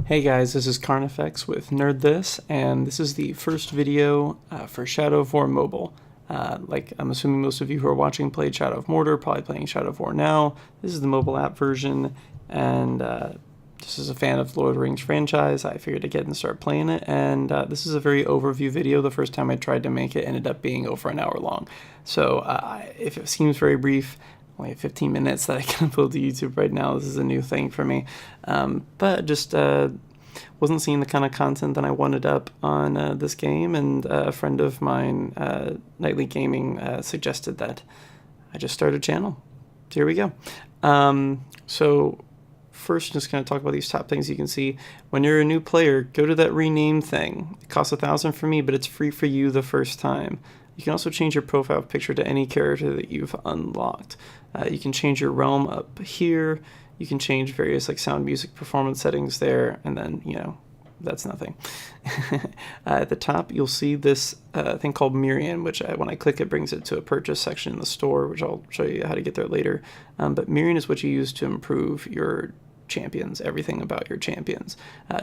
Hey guys, this is Carnifex with Nerd This, and this is the first video for Shadow of War Mobile. Like I'm assuming most of you who are watching played Shadow of Mordor, probably playing Shadow of War now. This is the mobile app version, and just as a fan of Lord of the Rings franchise, I figured to get and start playing it, and this is a very overview video. The first time I tried to make it ended up being over an hour long. So if it seems very brief, only 15 minutes that I can upload to YouTube right now. This is a new thing for me. But just wasn't seeing the kind of content that I wanted up on this game, and a friend of mine, Nightly Gaming, suggested that I just start a channel. So here we go. So first, just going to talk about these top things you can see. When you're a new player, go to that rename thing. It costs $1,000 for me, but it's free for you the first time. You can also change your profile picture to any character that you've unlocked. You can change your realm up here. You can change various like sound, music, performance settings there, and then, you know, that's nothing. At the top, you'll see this thing called Mirian, which when I click it brings it to a purchase section in the store, which I'll show you how to get there later. But Mirian is what you use to improve your champions, everything about your champions.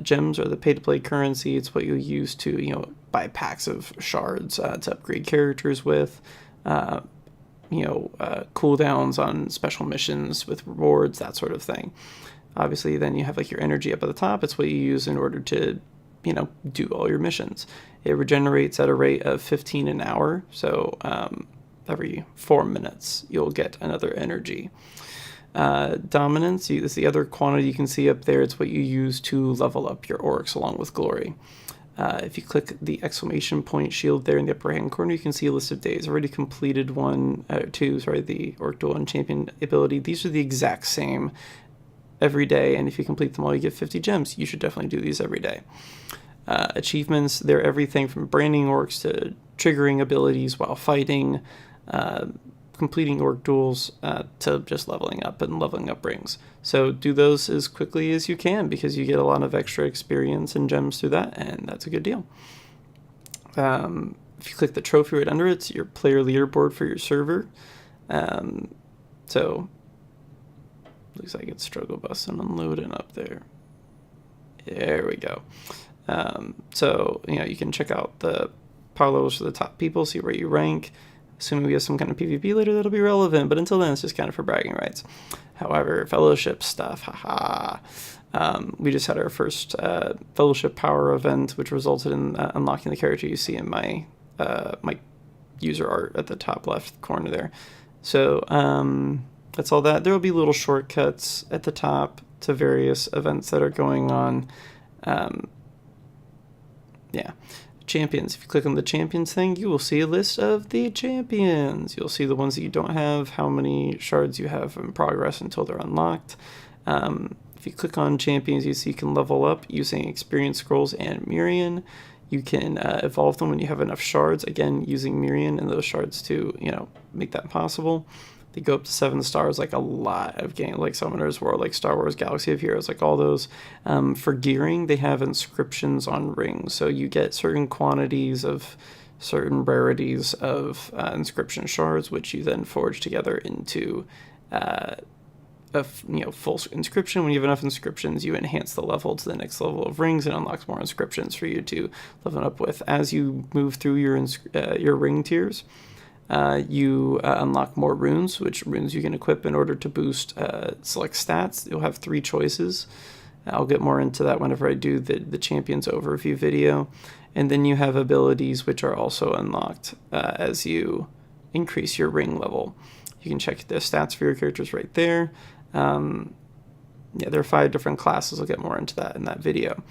Gems are the pay-to-play currency. It's what you use to, you know, buy packs of shards to upgrade characters with. Cooldowns on special missions with rewards, that sort of thing. Obviously, then you have like your energy up at the top. It's what you use in order to, you know, do all your missions. It regenerates at a rate of 15 an hour, so every 4 minutes you'll get another energy. Dominance is the other quantity you can see up there. It's what you use to level up your orcs along with glory. If you click the exclamation point shield there in the upper hand corner, you can see a list of days. Already completed the Orc Duel and Champion ability. These are the exact same every day, and if you complete them all, you get 50 gems. You should definitely do these every day. Achievements, they're everything from branding orcs to triggering abilities while fighting, completing orc duels, to just leveling up and leveling up rings. So do those as quickly as you can because you get a lot of extra experience and gems through that, and that's a good deal. If you click the trophy right under it, it's your player leaderboard for your server. So looks like it's struggle bus and unloading up there. There we go. So you know, you can check out the power levels for the top people, see where you rank. Assuming we have some kind of PvP later, that'll be relevant, but until then, it's just kind of for bragging rights. However, fellowship stuff, we just had our first fellowship power event, which resulted in unlocking the character you see in my my user art at the top left corner there. So that's all that. There will be little shortcuts at the top to various events that are going on. Champions. If you click on the champions thing, you will see a list of the champions. You'll see the ones that you don't have, how many shards you have in progress until they're unlocked. If you click on champions, you see you can level up using experience scrolls and Mirian. You can evolve them when you have enough shards, again using Mirian and those shards to, you know, make that possible. They go up to 7 stars, like a lot of games, like Summoner's War, like Star Wars Galaxy of Heroes, like all those. For gearing, they have inscriptions on rings, so you get certain quantities of certain rarities of inscription shards, which you then forge together into full inscription. When you have enough inscriptions, you enhance the level to the next level of rings and unlocks more inscriptions for you to level up with. As you move through your ring tiers, you unlock more runes, which runes you can equip in order to boost select stats. You'll have 3 choices. I'll get more into that whenever I do the champions overview video. And then you have abilities which are also unlocked as you increase your ring level. You can check the stats for your characters right there. There are 5 different classes. I'll get more into that in that video.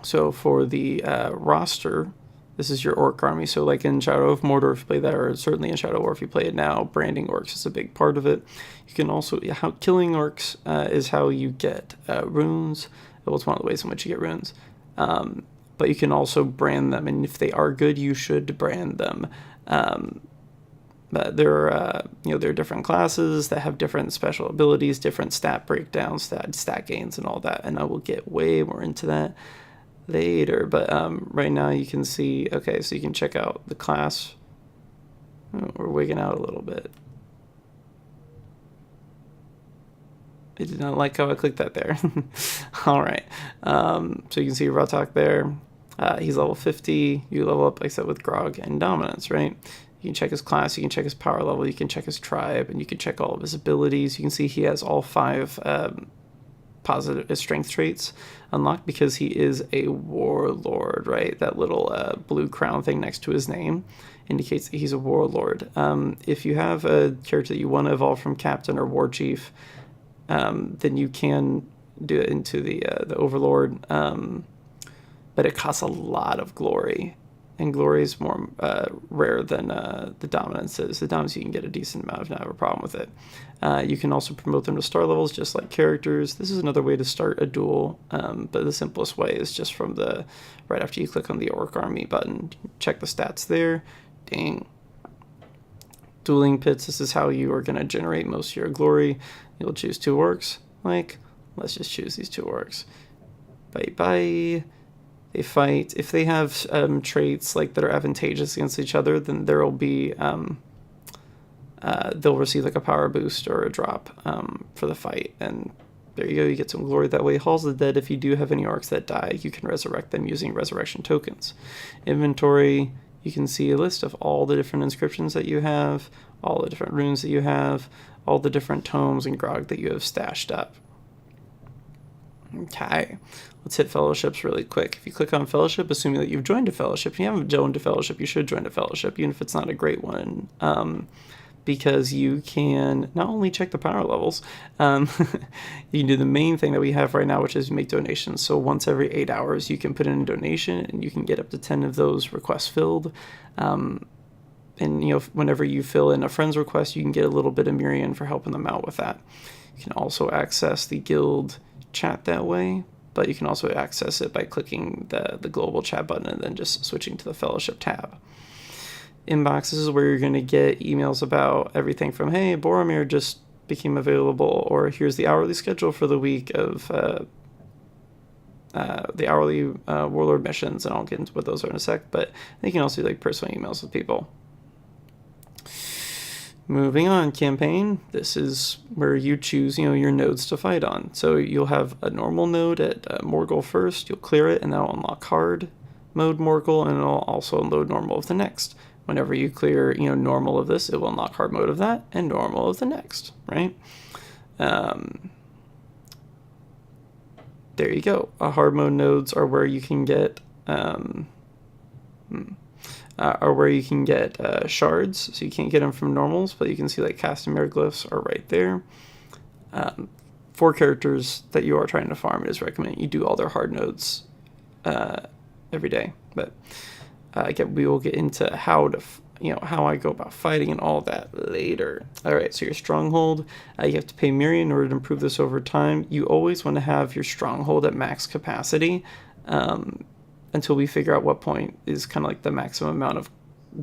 So for the roster, this is your orc army. So like in Shadow of Mordor, if you play that, or certainly in Shadow of War if you play it now, branding orcs is a big part of it. You can also, killing orcs is how you get runes. Well, it's one of the ways in which you get runes. But you can also brand them, and if they are good, you should brand them. But there are different classes that have different special abilities, different stat breakdowns, stat gains, and all that. And I will get way more into that later, but right now you can see, okay, so you can check out the class. We're wigging out a little bit. I did not like how I clicked that there. All right. So you can see Ratak there. He's level 50. You level up, like I said, with Grog and Dominance, right? You can check his class, you can check his power level, you can check his tribe, and you can check all of his abilities. You can see he has all 5 positive strength traits unlocked because he is a warlord, right? That little blue crown thing next to his name indicates that he's a warlord. If you have a character that you want to evolve from captain or war chief, then you can do it into the overlord, but it costs a lot of glory, and glory is more rare than the dominance is. The dominance you can get a decent amount of, not have a problem with it. You can also promote them to star levels just like characters. This is another way to start a duel, but the simplest way is just from the right after you click on the Orc Army button. Check the stats there. Ding. Dueling pits, this is how you are going to generate most of your glory. You'll choose 2 orcs. Like, let's just choose these 2 orcs. Bye. They fight. If they have traits like that are advantageous against each other, then there will be they'll receive like a power boost or a drop for the fight, and there you go. You get some glory that way. Halls of the Dead. If you do have any orcs that die, you can resurrect them using resurrection tokens. Inventory. You can see a list of all the different inscriptions that you have, all the different runes that you have, all the different tomes and grog that you have stashed up. Okay, let's hit fellowships really quick. If you click on fellowship, assuming that you've joined a fellowship, if you haven't joined a fellowship, you should join a fellowship, even if it's not a great one, because you can not only check the power levels, you can do the main thing that we have right now, which is make donations. So once every 8 hours, you can put in a donation, and you can get up to 10 of those requests filled. And whenever you fill in a friend's request, you can get a little bit of Mirian for helping them out with that. You can also access the guild chat that way, but you can also access it by clicking the global chat button and then just switching to the fellowship tab. Inbox, this is where you're going to get emails about everything from, hey, Boromir just became available, or here's the hourly schedule for the week of the hourly warlord missions, and I'll get into what those are in a sec, but you can also do like personal emails with people. Moving on, campaign. This is where you choose, your nodes to fight on. So you'll have a normal node at Morgul first. You'll clear it, and that'll unlock hard mode Morgul, and it'll also load normal of the next. Whenever you clear, normal of this, it will unlock hard mode of that, and normal of the next, right? There you go. Hard mode nodes are where you can get shards, so you can't get them from normals, but you can see like Castamere glyphs are right there. 4 characters that you are trying to farm, it is recommended you do all their hard nodes every day. But again, we will get into how I go about fighting and all that later. All right, so your stronghold, you have to pay Mirian in order to improve this over time. You always want to have your stronghold at max capacity. Until we figure out what point is kind of like the maximum amount of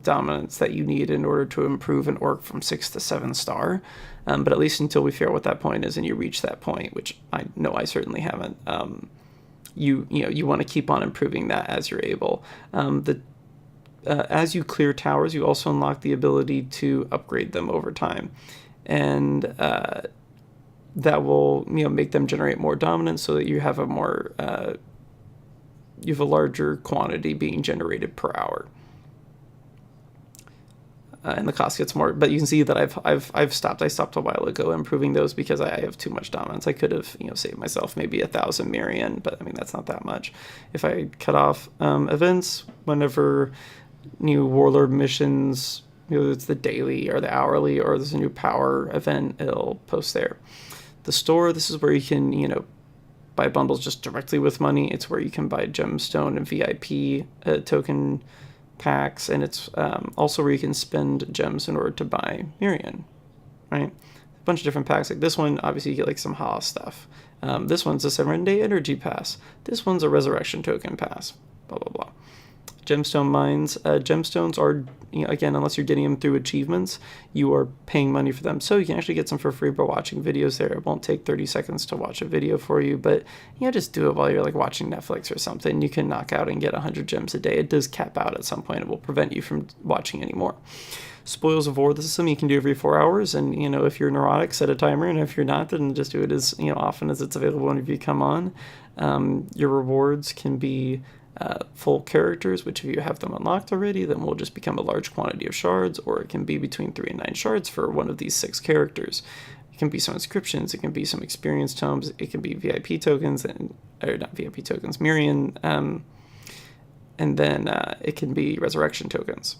dominance that you need in order to improve an orc from 6 to 7 star. But at least until we figure out what that point is and you reach that point, which I know I certainly haven't, you want to keep on improving that as you're able. As you clear towers, you also unlock the ability to upgrade them over time. And that will make them generate more dominance so that you have a more... you have a larger quantity being generated per hour, and the cost gets more. But you can see that I've stopped. I stopped a while ago improving those because I have too much dominance. I could have saved myself maybe 1,000 Mirian, but I mean that's not that much. If I cut off events, whenever new warlord missions, it's the daily or the hourly, or there's a new power event, it'll post there. The store, this is where you can buy bundles just directly with money. It's where you can buy gemstone and VIP token packs, and it's also where you can spend gems in order to buy Mirian, right? A bunch of different packs. Like this one, obviously you get like some Ha stuff. This one's a 7-day energy pass. This one's a resurrection token pass. Blah blah blah. gemstone mines. Gemstones are, again, unless you're getting them through achievements, you are paying money for them. So you can actually get some for free by watching videos there. It won't take 30 seconds to watch a video for you, but just do it while you're like watching Netflix or something. You can knock out and get 100 gems a day. It does cap out at some point. It will prevent you from watching anymore. Spoils of War, this is something you can do every 4 hours, and if you're neurotic, set a timer, and if you're not, then just do it as often as it's available whenever you come on. Your rewards can be full characters, which if you have them unlocked already, then will just become a large quantity of shards, or it can be between 3 and 9 shards for one of these 6 characters. It can be some inscriptions, it can be some experience tomes, it can be VIP tokens, or not VIP tokens, Mirian, and then it can be resurrection tokens.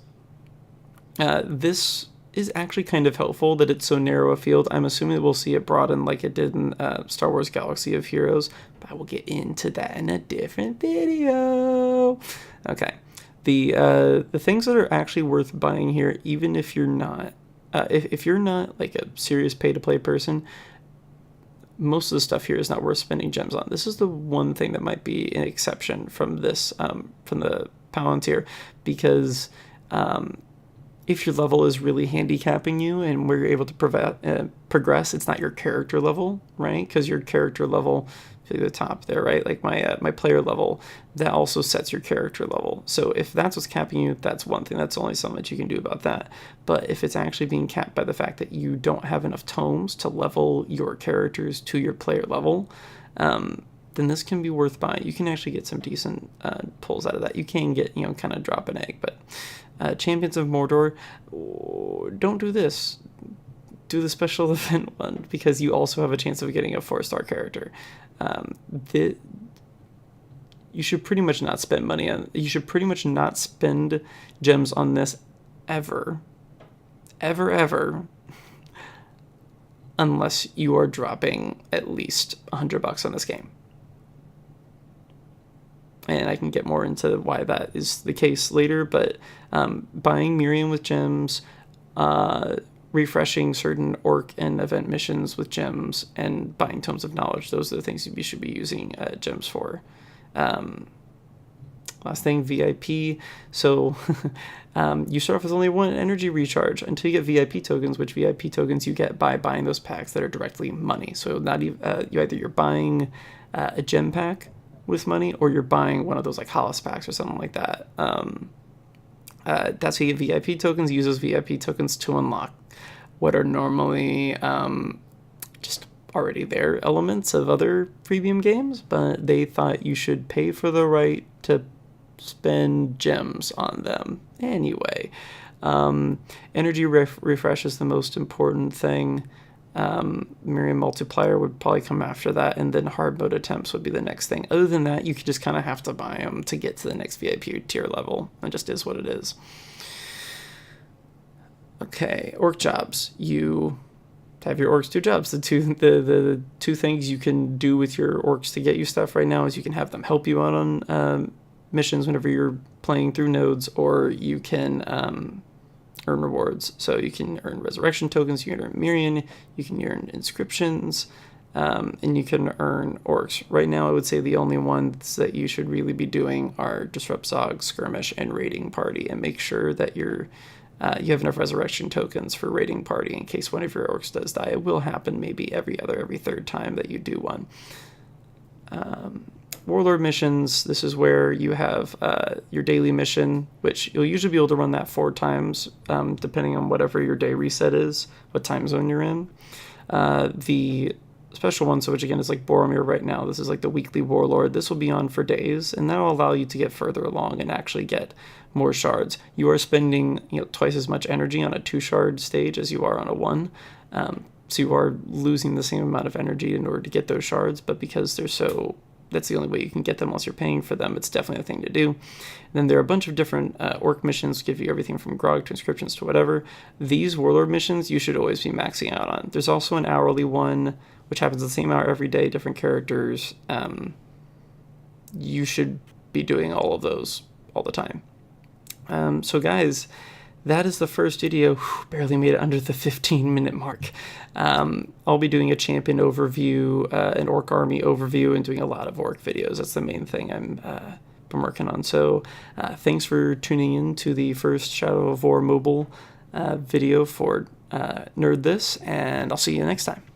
This is actually kind of helpful that it's so narrow a field. I'm assuming that we'll see it broaden like it did in Star Wars Galaxy of Heroes, but I will get into that in a different video. Okay, the things that are actually worth buying here, even if you're not, if you're not like a serious pay-to-play person, most of the stuff here is not worth spending gems on. This is the one thing that might be an exception from this, from the Palantir, because if your level is really handicapping you and where you're able to progress, it's not your character level, right? Because your character level, to the top there, right? Like my player level, that also sets your character level. So if that's what's capping you, that's one thing. That's only so much you can do about that. But if it's actually being capped by the fact that you don't have enough tomes to level your characters to your player level, then this can be worth buying. You can actually get some decent pulls out of that. You can get, kind of drop an egg, but Champions of Mordor, don't do this. Do the special event one, because you also have a chance of getting a 4-star character. You should pretty much not spend money on. You should pretty much not spend gems on this ever, unless you are dropping at least $100 on this game. And I can get more into why that is the case later, but buying Miriam with gems, refreshing certain orc and event missions with gems, and buying Tomes of Knowledge, those are the things you should be using gems for. Last thing, VIP. So you start off with only 1 energy recharge until you get VIP tokens, which VIP tokens you get by buying those packs that are directly money. So not even you're buying a gem pack with money, or you're buying one of those like Hollis packs or something like that. That's how you get VIP tokens. Use those VIP tokens to unlock what are normally just already there elements of other premium games, but they thought you should pay for the right to spend gems on them anyway. Energy refresh is the most important thing. Miriam Multiplier would probably come after that, and then hard mode attempts would be the next thing. Other than that, you could just kind of have to buy them to get to the next VIP tier level. It just is what it is. Okay, orc jobs. You have your orcs do jobs. The two things you can do with your orcs to get you stuff right now is you can have them help you out on missions whenever you're playing through nodes, or you can earn rewards. So you can earn resurrection tokens, you can earn Mirian, you can earn inscriptions, and you can earn orcs. Right now, I would say the only ones that you should really be doing are Disrupt Zog, Skirmish, and Raiding Party, and make sure that you have enough resurrection tokens for Raiding Party in case one of your orcs does die. It will happen maybe every third time that you do one. Warlord missions, this is where you have your daily mission, which you'll usually be able to run that 4 times, depending on whatever your day reset is, what time zone you're in. The special one, so which again is like Boromir right now, this is like the weekly Warlord. This will be on for days, and that will allow you to get further along and actually get more shards. You are spending twice as much energy on a 2-shard stage as you are on a 1. So you are losing the same amount of energy in order to get those shards, but because that's the only way you can get them unless you're paying for them. It's definitely a thing to do. And then there are a bunch of different orc missions, give you everything from grog to inscriptions to whatever. These warlord missions you should always be maxing out on. There's also an hourly one, which happens the same hour every day, different characters. You should be doing all of those all the time. So guys, that is the first video. Barely made it under the 15-minute mark. I'll be doing a champion overview, an orc army overview, and doing a lot of orc videos. That's the main thing I'm been working on. So thanks for tuning in to the first Shadow of War mobile video for Nerd This, and I'll see you next time.